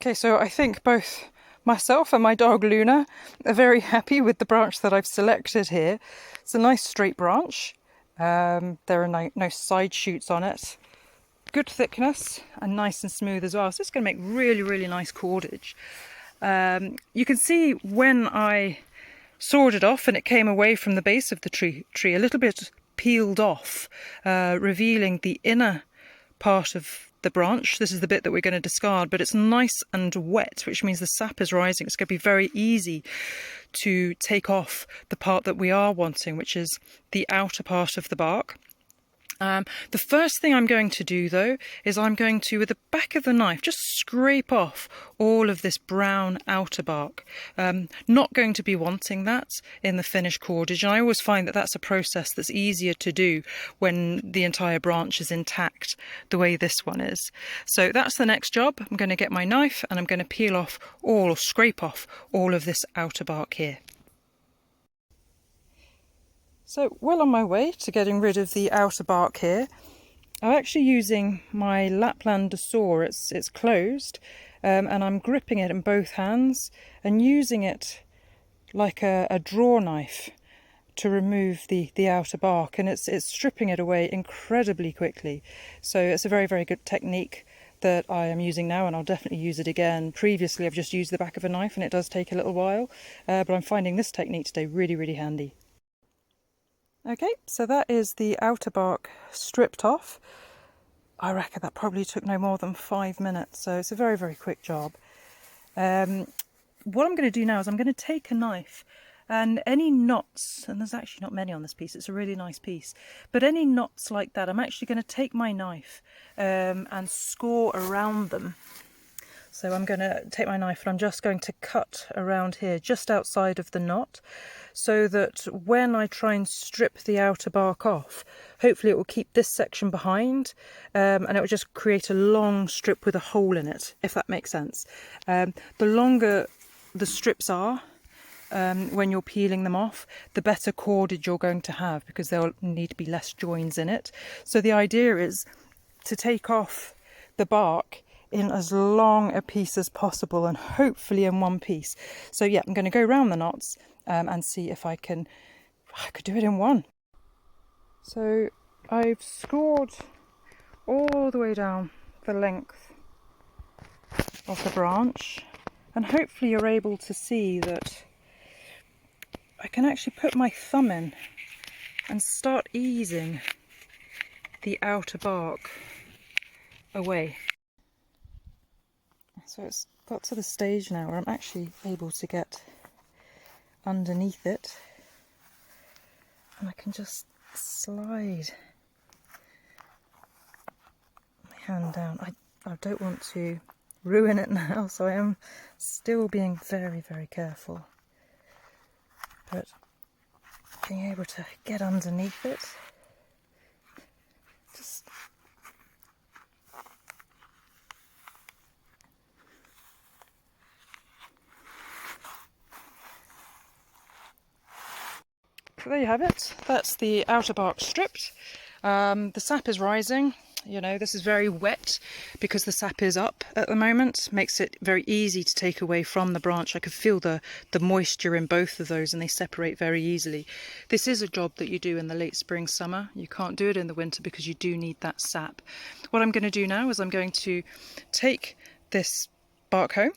Okay, so I think both myself and my dog Luna are very happy with the branch that I've selected here. It's a nice straight branch. There are no side shoots on it. Good thickness and nice and smooth as well. So it's going to make really, really nice cordage. You can see when I sawed it off and it came away from the base of the tree a little bit peeled off, revealing the inner part of the branch. This is the bit that we're going to discard, but it's nice and wet, which means the sap is rising. It's going to be very easy to take off the part that we are wanting, which is the outer part of the bark. The first thing I'm going to do though is I'm going to, with the back of the knife, just scrape off all of this brown outer bark. Not going to be wanting that in the finished cordage, and I always find that that's a process that's easier to do when the entire branch is intact the way this one is. So that's the next job. I'm going to get my knife and I'm going to peel off or scrape off all of this outer bark here. So, well on my way to getting rid of the outer bark here. I'm actually using my Laplander saw. It's closed, and I'm gripping it in both hands and using it like a draw knife to remove the outer bark, and it's stripping it away incredibly quickly. So it's a very, very good technique that I am using now, and I'll definitely use it again. Previously I've just used the back of a knife and it does take a little while, but I'm finding this technique today really, really handy. Okay, so that is the outer bark stripped off. I reckon that probably took no more than 5 minutes, so it's a very, very quick job. What I'm going to do now is I'm going to take a knife, and any knots, and there's actually not many on this piece, it's a really nice piece, but any knots like that, I'm actually going to take my knife and score around them. So I'm going to take my knife and I'm just going to cut around here, just outside of the knot, so that when I try and strip the outer bark off, hopefully it will keep this section behind, and it will just create a long strip with a hole in it, if that makes sense. The longer the strips are, when you're peeling them off, the better cordage you're going to have, because there'll need to be less joins in it. So the idea is to take off the bark in as long a piece as possible, and hopefully in one piece. So yeah, I'm going to go around the knots and see if I could do it in one. So I've scored all the way down the length of the branch, and hopefully you're able to see that I can actually put my thumb in and start easing the outer bark away. So it's got to the stage now where I'm actually able to get underneath it, and I can just slide my hand down. I don't want to ruin it now, so I am still being very, very careful, but being able to get underneath it, just so there you have it. That's the outer bark stripped. The sap is rising. You know, this is very wet because the sap is up at the moment. Makes it very easy to take away from the branch. I could feel the moisture in both of those, and they separate very easily. This is a job that you do in the late spring, summer. You can't do it in the winter because you do need that sap. What I'm going to do now is I'm going to take this bark hoe,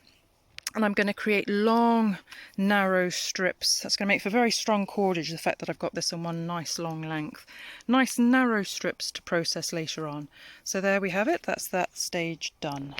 and I'm going to create long, narrow strips. That's going to make for very strong cordage, the fact that I've got this in one nice long length. Nice narrow strips to process later on. So there we have it, that's that stage done.